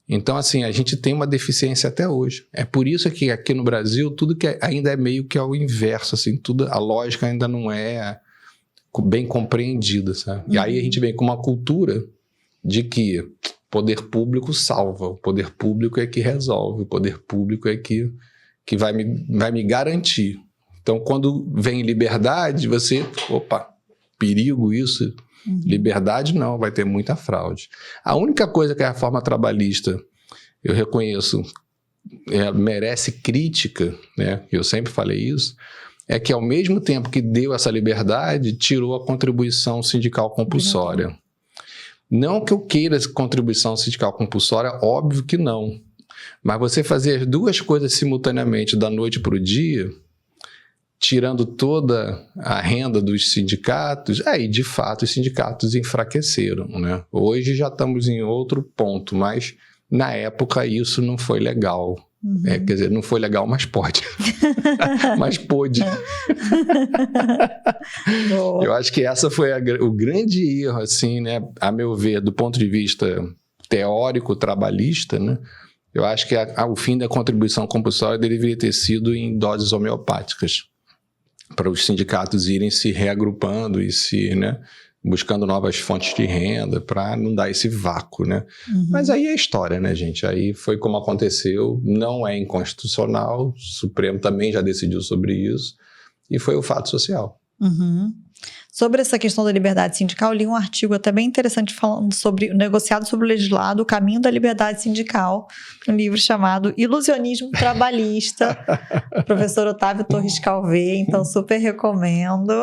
Então, assim, a gente tem uma deficiência até hoje. É por isso que aqui no Brasil, tudo que ainda é meio que ao inverso, assim, a lógica ainda não é bem compreendida, sabe? E aí a gente vem com uma cultura de que poder público salva, o poder público é que resolve, o poder público é que vai me garantir. Então, quando vem liberdade, opa, perigo isso. Liberdade não, vai ter muita fraude. A única coisa que a reforma trabalhista, eu reconheço, merece crítica, né? Eu sempre falei isso, é que ao mesmo tempo que deu essa liberdade, tirou a contribuição sindical compulsória. Não que eu queira essa contribuição sindical compulsória, óbvio que não. Mas você fazer as duas coisas simultaneamente da noite para o dia, tirando toda a renda dos sindicatos, aí de fato os sindicatos enfraqueceram, né? Hoje já estamos em outro ponto, mas na época isso não foi legal. Quer dizer, não foi legal, mas pode. Mas pôde. Eu acho que essa foi o grande erro, assim, né? A meu ver, do ponto de vista teórico, trabalhista, né? Eu acho que o fim da contribuição compulsória deveria ter sido em doses homeopáticas, para os sindicatos irem se reagrupando e né, buscando novas fontes de renda para não dar esse vácuo, né? Mas aí é história, né, gente? Aí foi como aconteceu, não é inconstitucional, o Supremo também já decidiu sobre isso, e foi o fato social. Sobre essa questão da liberdade sindical, eu li um artigo até bem interessante falando sobre o negociado sobre o legislado, o caminho da liberdade sindical, um livro chamado Ilusionismo Trabalhista, professor Otávio Torres Calvé, então super recomendo.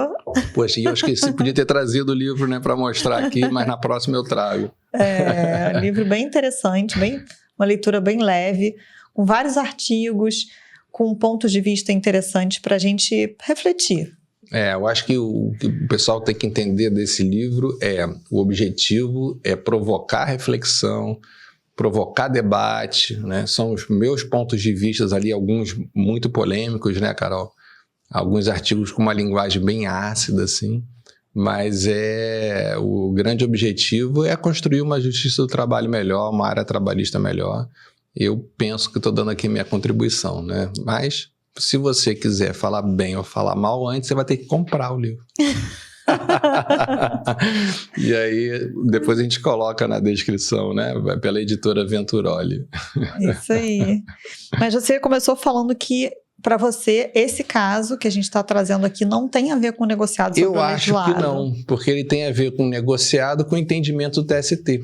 Poxa, e eu esqueci, podia ter trazido o livro, né, para mostrar aqui, mas na próxima eu trago. Um livro bem interessante, uma leitura bem leve, com vários artigos, com pontos de vista interessantes para a gente refletir. Eu acho que o pessoal tem que entender desse livro o objetivo é provocar reflexão, provocar debate, né? São os meus pontos de vista ali, alguns muito polêmicos, né, Carol? Alguns artigos com uma linguagem bem ácida, assim, mas o grande objetivo é construir uma justiça do trabalho melhor, uma área trabalhista melhor. Eu penso que estou dando aqui minha contribuição, né? Mas se você quiser falar bem ou falar mal antes, você vai ter que comprar o livro. E aí, depois a gente coloca na descrição, né? Pela editora Venturoli. Isso aí. Mas você começou falando que, para você, esse caso que a gente está trazendo aqui não tem a ver com negociado sobre o legislado. Eu acho que não, porque ele tem a ver com negociado com entendimento do TST,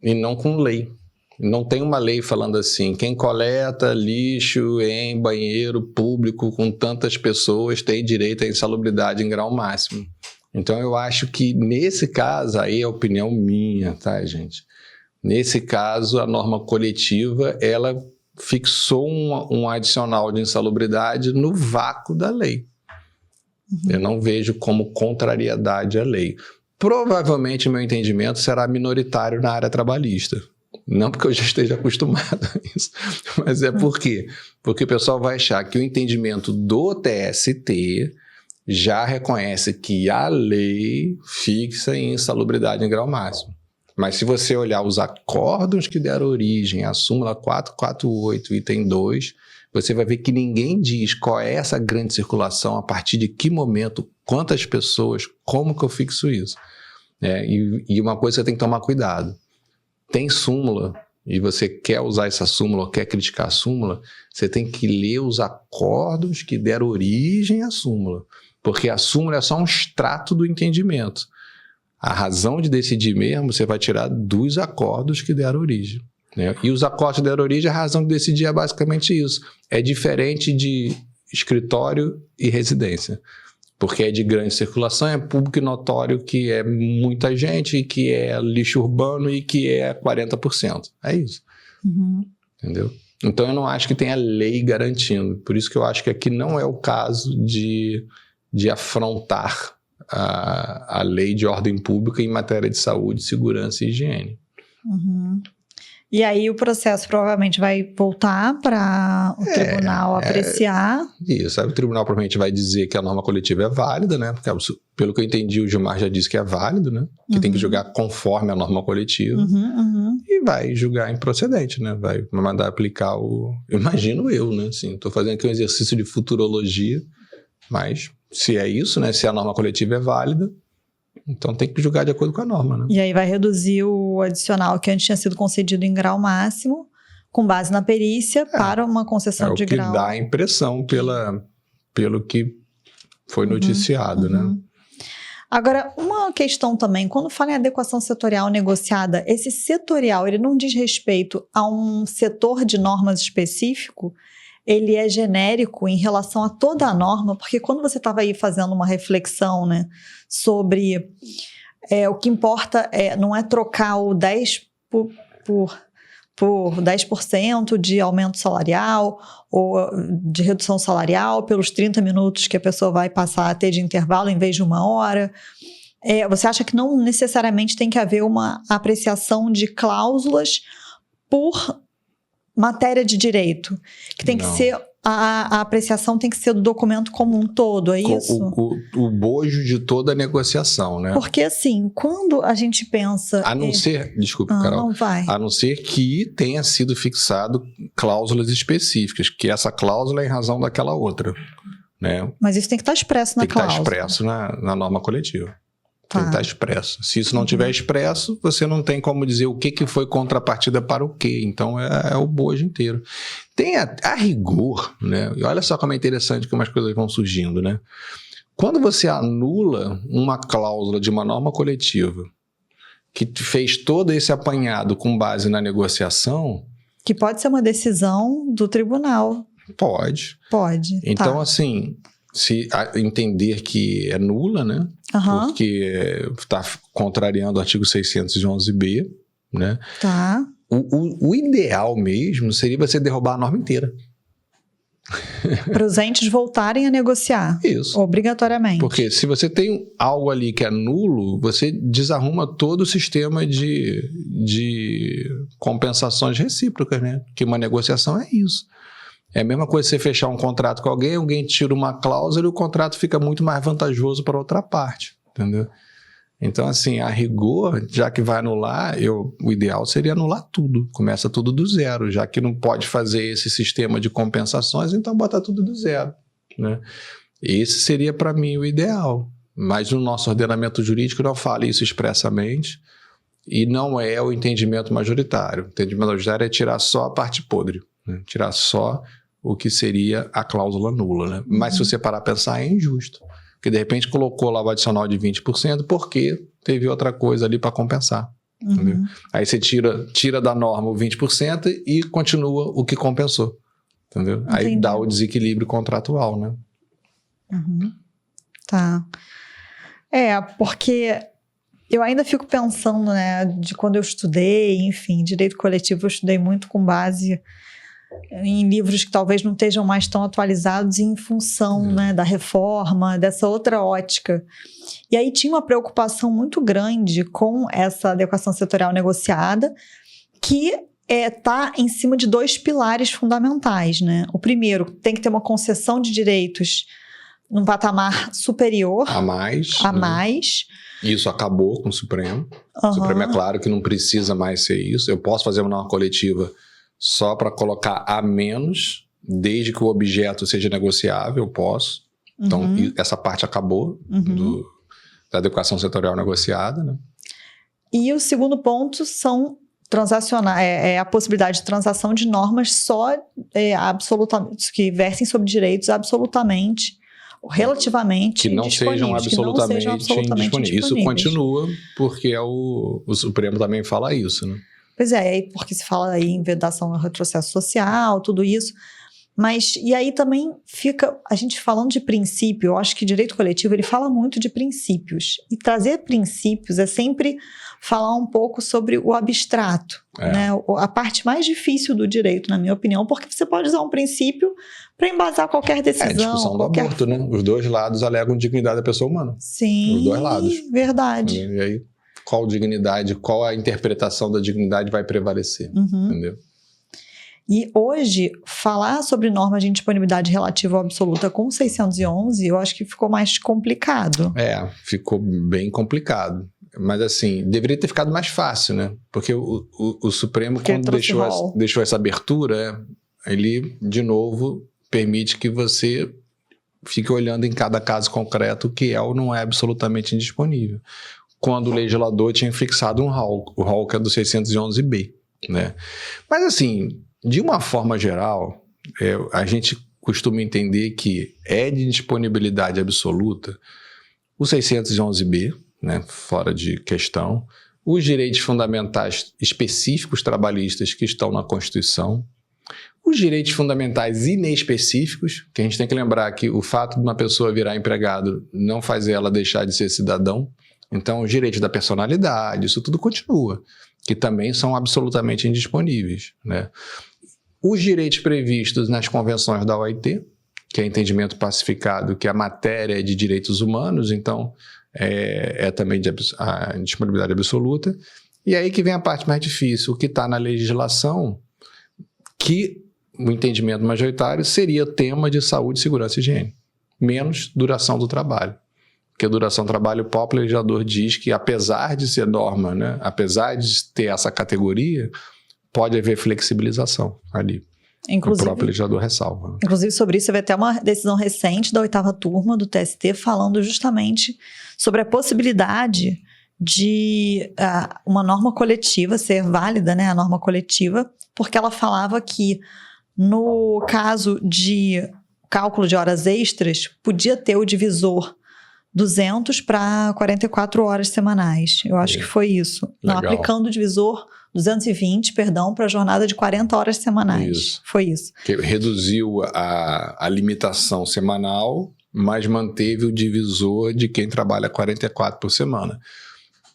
e não com lei. Não tem uma lei falando assim, quem coleta lixo em banheiro público com tantas pessoas tem direito à insalubridade em grau máximo. Então, eu acho que nesse caso, aí é a opinião minha, tá, gente? Nesse caso, a norma coletiva, ela fixou um adicional de insalubridade no vácuo da lei. Eu não vejo como contrariedade à lei. Provavelmente, meu entendimento será minoritário na área trabalhista. Não porque eu já esteja acostumado a isso, mas é por quê? Porque o pessoal vai achar que o entendimento do TST já reconhece que a lei fixa em insalubridade em grau máximo. Mas se você olhar os acórdãos que deram origem à súmula 448, item 2, você vai ver que ninguém diz qual é essa grande circulação, a partir de que momento, quantas pessoas, como que eu fixo isso. E uma coisa que você tem que tomar cuidado. Tem súmula, e você quer usar essa súmula, ou quer criticar a súmula, você tem que ler os acórdãos que deram origem à súmula. Porque a súmula é só um extrato do entendimento. A razão de decidir mesmo, você vai tirar dos acórdãos que deram origem. Né? E os acórdãos que deram origem, a razão de decidir é basicamente isso. É diferente de escritório e residência. Porque é de grande circulação, é público e notório que é muita gente, que é lixo urbano e que é 40%. É isso. Entendeu? Então, eu não acho que tenha lei garantindo. Por isso que eu acho que aqui não é o caso de afrontar a lei de ordem pública em matéria de saúde, segurança e higiene. E aí o processo provavelmente vai voltar para o tribunal apreciar. Isso, aí o tribunal provavelmente vai dizer que a norma coletiva é válida, né? Porque, pelo que eu entendi, o Gilmar já disse que é válido, né? Que tem que julgar conforme a norma coletiva. E vai julgar improcedente, né? Vai mandar aplicar imagino eu, né? Assim, estou fazendo aqui um exercício de futurologia, mas se é isso, né? Se a norma coletiva é válida, então tem que julgar de acordo com a norma, né? E aí vai reduzir o adicional que antes tinha sido concedido em grau máximo, com base na perícia, para uma concessão de grau. É o que dá a impressão pelo que foi noticiado, né? Agora, uma questão também, quando fala em adequação setorial negociada, esse setorial, ele não diz respeito a um setor de normas específico? Ele é genérico em relação a toda a norma? Porque quando você estava aí fazendo uma reflexão, né, sobre o que importa não é trocar o 10 por 10% de aumento salarial ou de redução salarial pelos 30 minutos que a pessoa vai passar a ter de intervalo em vez de 1 hora. Você acha que não necessariamente tem que haver uma apreciação de cláusulas por matéria de direito? Que tem que ser... A apreciação tem que ser do documento como um todo, é isso? O bojo de toda a negociação, né? Porque assim, quando a gente pensa... A não ser, desculpa, Carol, não vai. A não ser que tenha sido fixado cláusulas específicas, que essa cláusula é em razão daquela outra, né? Mas isso tem que estar expresso na cláusula. Tem que estar expresso na norma coletiva. Tá. Tem que estar expresso. Se isso não tiver expresso, você não tem como dizer o que foi contrapartida para o quê. Então, é o bojo inteiro. Tem a rigor, né? E olha só como é interessante como as coisas vão surgindo, né? Quando você anula uma cláusula de uma norma coletiva que fez todo esse apanhado com base na negociação... Que pode ser uma decisão do tribunal. Pode. Pode. Então, assim... Se entender que é nula, né? Porque está contrariando o artigo 611b, né? Tá. O ideal mesmo seria você derrubar a norma inteira. Para os entes voltarem a negociar. Isso. Obrigatoriamente. Porque se você tem algo ali que é nulo, você desarruma todo o sistema de compensações recíprocas, né? Que uma negociação é isso. É a mesma coisa você fechar um contrato com alguém tira uma cláusula e o contrato fica muito mais vantajoso para outra parte, entendeu? Então, assim, a rigor, já que vai anular, o ideal seria anular tudo. Começa tudo do zero, já que não pode fazer esse sistema de compensações, então bota tudo do zero, né? Esse seria, para mim, o ideal. Mas no nosso ordenamento jurídico não fala isso expressamente e não é o entendimento majoritário. O entendimento majoritário é tirar só a parte podre, né? Tirar só o que seria a cláusula nula, né? Mas se você parar a pensar, é injusto. Porque de repente colocou lá o adicional de 20% porque teve outra coisa ali para compensar. Entendeu? Aí você tira da norma o 20% e continua o que compensou. Entendeu? Aí dá o desequilíbrio contratual, né? Tá. Porque eu ainda fico pensando, né, de quando eu estudei, enfim, direito coletivo, eu estudei muito com base em livros que talvez não estejam mais tão atualizados em função, né, da reforma, dessa outra ótica. E aí tinha uma preocupação muito grande com essa adequação setorial negociada, que está em cima de 2 pilares fundamentais, né? O primeiro, tem que ter uma concessão de direitos num patamar superior. A mais. Isso acabou com o Supremo. O Supremo é claro que não precisa mais ser isso. Eu posso fazer uma norma coletiva só para colocar a menos, desde que o objeto seja negociável, eu posso. Então, essa parte acabou da adequação setorial negociada, né? E o segundo ponto são a possibilidade de transação de normas só absolutamente, que versem sobre direitos absolutamente, relativamente que não sejam absolutamente indisponíveis. Isso continua, porque o Supremo também fala isso, né? Pois é, porque se fala aí em vedação ao retrocesso social, tudo isso. Mas, e aí também fica, a gente falando de princípio, eu acho que direito coletivo, ele fala muito de princípios. E trazer princípios é sempre falar um pouco sobre o abstrato, né? A parte mais difícil do direito, na minha opinião, porque você pode usar um princípio para embasar qualquer decisão. É a discussão do aborto, né? Os dois lados alegam dignidade da pessoa humana. Sim, os dois lados. Verdade. E aí, qual dignidade, qual a interpretação da dignidade vai prevalecer, entendeu? E hoje, falar sobre norma de indisponibilidade relativa ou absoluta com 611, eu acho que ficou mais complicado. Ficou bem complicado. Mas assim, deveria ter ficado mais fácil, né? Porque o Supremo, quando deixou essa abertura, ele, de novo, permite que você fique olhando em cada caso concreto o que é ou não é absolutamente indisponível. Quando o legislador tinha fixado um rol, o rol que é do 611B, né? Mas assim, de uma forma geral, a gente costuma entender que é de indisponibilidade absoluta o 611B, né, fora de questão, os direitos fundamentais específicos trabalhistas que estão na Constituição, os direitos fundamentais inespecíficos, que a gente tem que lembrar que o fato de uma pessoa virar empregado não faz ela deixar de ser cidadão. Então, os direitos da personalidade, isso tudo continua, que também são absolutamente indisponíveis, né? Os direitos previstos nas convenções da OIT, que é entendimento pacificado, que a matéria é de direitos humanos, então também de a indisponibilidade absoluta. E aí que vem a parte mais difícil, o que está na legislação, que o entendimento majoritário seria tema de saúde, segurança e higiene, menos duração do trabalho. Porque a duração do trabalho, o próprio legislador diz que, apesar de ser norma, né, apesar de ter essa categoria, pode haver flexibilização ali. Inclusive, o próprio legislador ressalva. Inclusive, sobre isso, vai ter uma decisão recente da 8ª turma do TST falando justamente sobre a possibilidade de uma norma coletiva ser válida, né, a norma coletiva, porque ela falava que, no caso de cálculo de horas extras, podia ter o divisor 200 para 44 horas semanais. Eu acho que foi isso. Não, aplicando o divisor 220, para a jornada de 40 horas semanais. Isso. Foi isso. Que reduziu a limitação semanal, mas manteve o divisor de quem trabalha 44 por semana.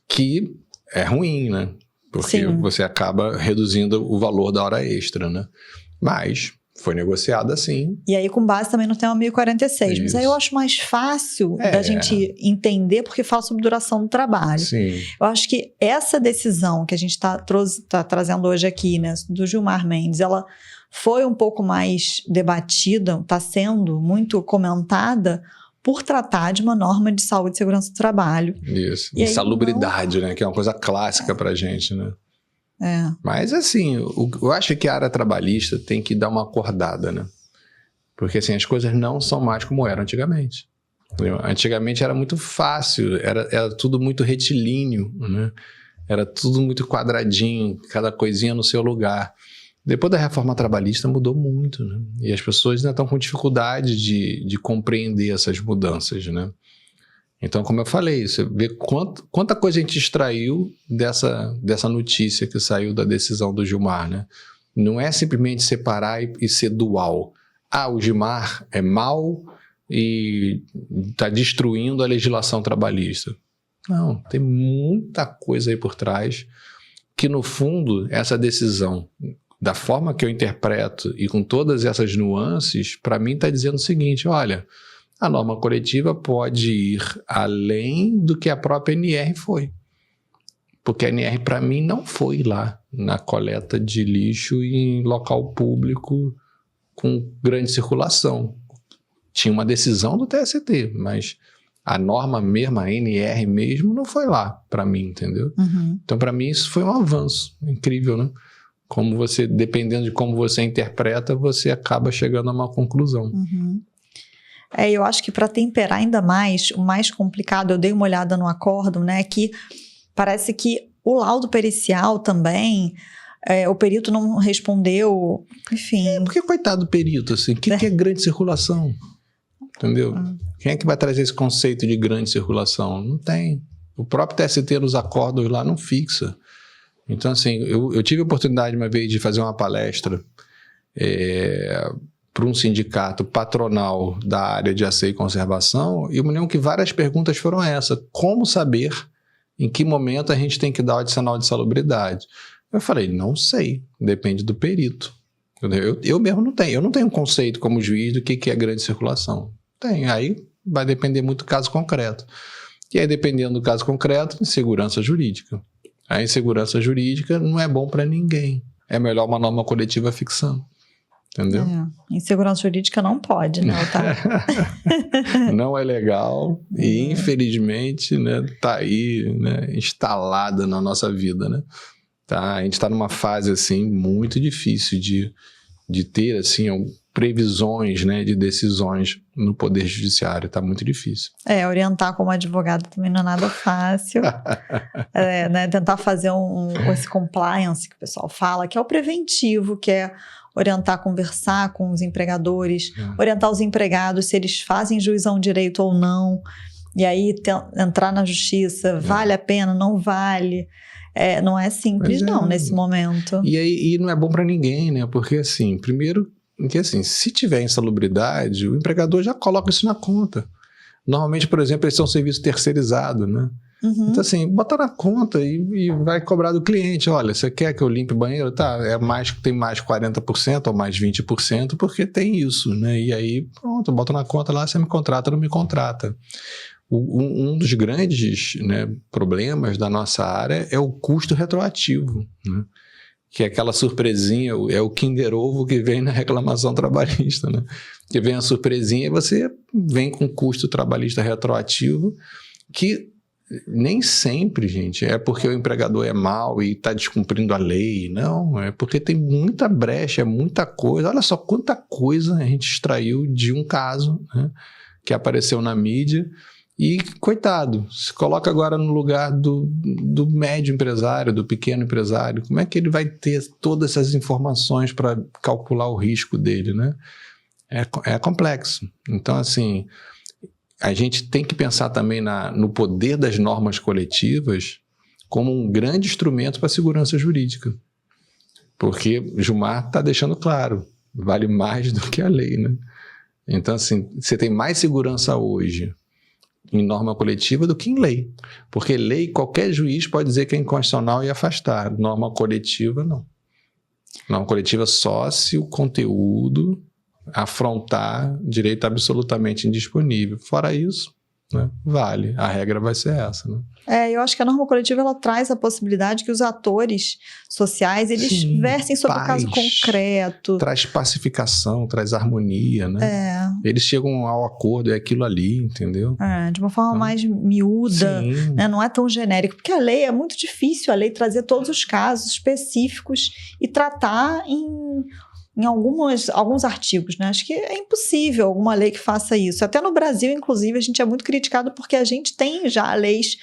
Que é ruim, né? Porque você acaba reduzindo o valor da hora extra, né? Mas foi negociado assim. E aí, com base também no tema 1046. Isso. Mas aí eu acho mais fácil da gente entender, porque fala sobre duração do trabalho. Sim. Eu acho que essa decisão que a gente está trazendo hoje aqui, né, do Gilmar Mendes, ela foi um pouco mais debatida, está sendo muito comentada por tratar de uma norma de saúde e segurança do trabalho. Isso. Insalubridade, né? Que é uma coisa clássica pra gente, né? Mas assim, eu acho que a área trabalhista tem que dar uma acordada, né? Porque assim, as coisas não são mais como eram antigamente. Entendeu? Antigamente era muito fácil, era tudo muito retilíneo, né? Era tudo muito quadradinho, cada coisinha no seu lugar. Depois da reforma trabalhista mudou muito, né? E as pessoas ainda estão com dificuldade de compreender essas mudanças, né? Então, como eu falei, você vê quanta coisa a gente extraiu dessa notícia que saiu da decisão do Gilmar, né? Não é simplesmente separar e ser dual. O Gilmar é mau e está destruindo a legislação trabalhista. Não, tem muita coisa aí por trás que, no fundo, essa decisão, da forma que eu interpreto e com todas essas nuances, para mim está dizendo o seguinte, olha, a norma coletiva pode ir além do que a própria NR foi. Porque a NR, para mim, não foi lá na coleta de lixo em local público com grande circulação. Tinha uma decisão do TST, mas a norma mesmo, a NR mesmo, não foi lá para mim, entendeu? Uhum. Então, para mim, isso foi um avanço incrível, né? Como você, dependendo de como você interpreta, você acaba chegando a uma conclusão. Uhum. Eu acho que para temperar ainda mais, o mais complicado, eu dei uma olhada no acórdão, né, que parece que o laudo pericial também, o perito não respondeu, enfim. Porque, coitado do perito, assim, o que é grande circulação? Entendeu? Quem é que vai trazer esse conceito de grande circulação? Não tem. O próprio TST nos acórdãos lá não fixa. Então, assim, eu tive a oportunidade uma vez de fazer uma palestra para um sindicato patronal da área de asseio e conservação, e eu me lembro que várias perguntas foram essas. Como saber em que momento a gente tem que dar o adicional de salubridade? Eu falei, não sei, depende do perito. Eu mesmo não tenho. Eu não tenho um conceito como juiz do que é grande circulação. Tem, aí vai depender muito do caso concreto. E aí, dependendo do caso concreto, insegurança jurídica. A insegurança jurídica não é bom para ninguém. É melhor uma norma coletiva fixando. Entendeu? Insegurança jurídica não pode, né, Otávio? Não é legal e, infelizmente, né, tá aí, né, instalada na nossa vida, né? Tá? A gente está numa fase, assim, muito difícil de ter, assim, previsões, né, de decisões no Poder Judiciário. Está muito difícil. Orientar como advogado também não é nada fácil. Né, tentar fazer esse compliance que o pessoal fala, que é o preventivo, que é orientar, conversar com os empregadores, orientar os empregados se eles fazem juizão direito ou não, e aí entrar na justiça, vale a pena, não vale. Não é simples nesse momento. E não é bom para ninguém, né? Porque, assim, primeiro, que, assim, se tiver insalubridade, o empregador já coloca isso na conta. Normalmente, por exemplo, eles são serviço terceirizado, né? Uhum. Então, assim, bota na conta e vai cobrar do cliente. Olha, você quer que eu limpe o banheiro? Tá, tem mais 40% ou mais 20%, porque tem isso, né? E aí, pronto, bota na conta lá, você me contrata ou não me contrata. Um dos grandes, né, problemas da nossa área é o custo retroativo, né? Que é aquela surpresinha, é o Kinder Ovo que vem na reclamação trabalhista, né? Que vem a surpresinha e você vem com custo trabalhista retroativo, que nem sempre, gente, é porque o empregador é mau e está descumprindo a lei. Não, é porque tem muita brecha, é muita coisa. Olha só quanta coisa a gente extraiu de um caso, né, que apareceu na mídia. E, coitado, se coloca agora no lugar do médio empresário, do pequeno empresário. Como é que ele vai ter todas essas informações para calcular o risco dele, né? É complexo. Então, assim, a gente tem que pensar também no poder das normas coletivas como um grande instrumento para a segurança jurídica. Porque Gilmar está deixando claro, vale mais do que a lei, né? Então, assim, você tem mais segurança hoje em norma coletiva do que em lei. Porque lei, qualquer juiz pode dizer que é inconstitucional e afastar. Norma coletiva, não. Norma coletiva só se o conteúdo afrontar direito absolutamente indisponível. Fora isso, né, vale. A regra vai ser essa, né? Eu acho que a norma coletiva ela traz a possibilidade que os atores sociais eles versem sobre o caso concreto. Traz pacificação, traz harmonia, né? Eles chegam ao acordo, é aquilo ali, entendeu? De uma forma mais miúda, né? Não é tão genérico, porque a lei é muito difícil, a lei trazer todos os casos específicos e tratar em alguns artigos, né? Acho que é impossível alguma lei que faça isso. Até no Brasil, inclusive, a gente é muito criticado porque a gente tem já leis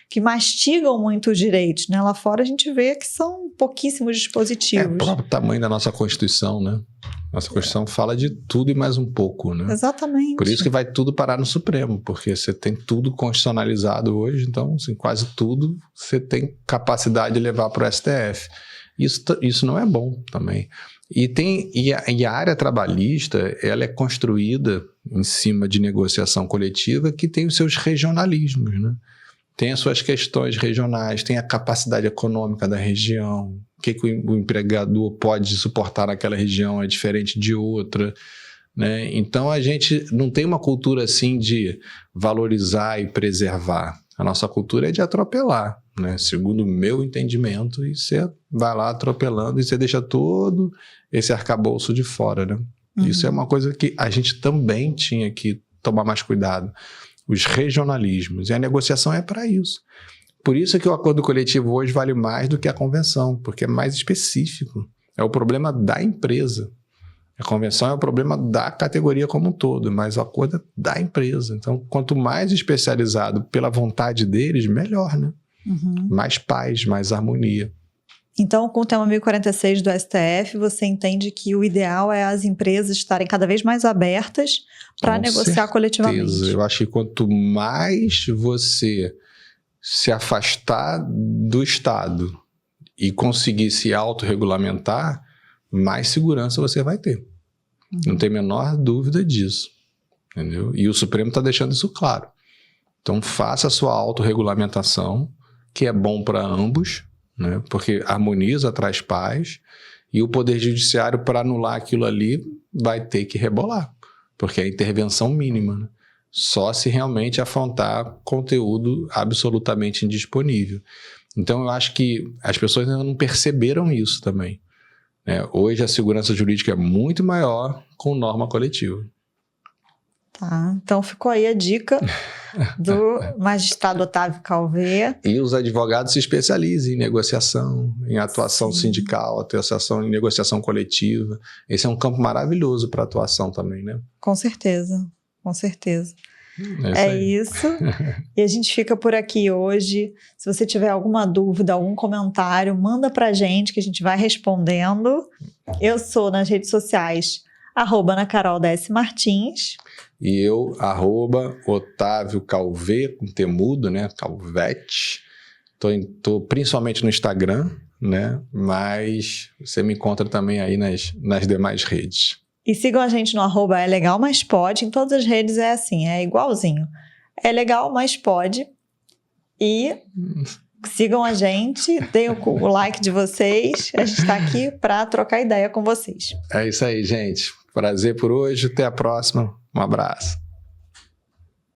que mastigam muito os direitos, né? Lá fora a gente vê que são pouquíssimos dispositivos. O próprio tamanho da nossa Constituição, né? Nossa Constituição fala de tudo e mais um pouco, né? Exatamente. Por isso que vai tudo parar no Supremo, porque você tem tudo constitucionalizado hoje, então assim, quase tudo você tem capacidade de levar para o STF. Isso não é bom também. E a área trabalhista, ela é construída em cima de negociação coletiva que tem os seus regionalismos, né? Tem as suas questões regionais, tem a capacidade econômica da região, o que o empregador pode suportar naquela região é diferente de outra, né? Então a gente não tem uma cultura assim de valorizar e preservar. A nossa cultura é de atropelar, né? Segundo o meu entendimento, e você vai lá atropelando e você deixa todo esse arcabouço de fora, né? Isso é uma coisa que a gente também tinha que tomar mais cuidado. Os regionalismos. E a negociação é para isso. Por isso que o acordo coletivo hoje vale mais do que a convenção, porque é mais específico. É o problema da empresa. A convenção é o problema da categoria como um todo, mas o acordo é da empresa. Então, quanto mais especializado pela vontade deles, melhor, né? Mais paz, mais harmonia. Então, com o tema 1046 do STF, você entende que o ideal é as empresas estarem cada vez mais abertas para negociar coletivamente. Eu acho que quanto mais você se afastar do Estado e conseguir se autorregulamentar, mais segurança você vai ter. Não tem a menor dúvida disso. Entendeu? E o Supremo está deixando isso claro. Então, faça a sua autorregulamentação, que é bom para ambos, né? Porque harmoniza, traz paz, e o Poder Judiciário, para anular aquilo ali, vai ter que rebolar, porque é intervenção mínima, né? Só se realmente afrontar conteúdo absolutamente indisponível. Então, eu acho que as pessoas ainda não perceberam isso também, né? Hoje, a segurança jurídica é muito maior com norma coletiva. Tá, então ficou aí a dica do magistrado Otávio Calvé. E os advogados se especializam em negociação, em atuação sindical, atuação em negociação coletiva. Esse é um campo maravilhoso para atuação também, né? Com certeza, com certeza. É isso. E a gente fica por aqui hoje. Se você tiver alguma dúvida, algum comentário, manda pra gente que a gente vai respondendo. Eu sou nas redes sociais @AnaCarol_Martins. E eu, @Otávio Calvé, com T mudo, né? Calvete. Tô principalmente no Instagram, né? Mas você me encontra também aí nas demais redes. E sigam a gente no @elegalmaspode. Em todas as redes é assim, é igualzinho. É legal, mas pode. E sigam a gente, deem o like de vocês. A gente está aqui para trocar ideia com vocês. É isso aí, gente. Prazer por hoje. Até a próxima. Um abraço.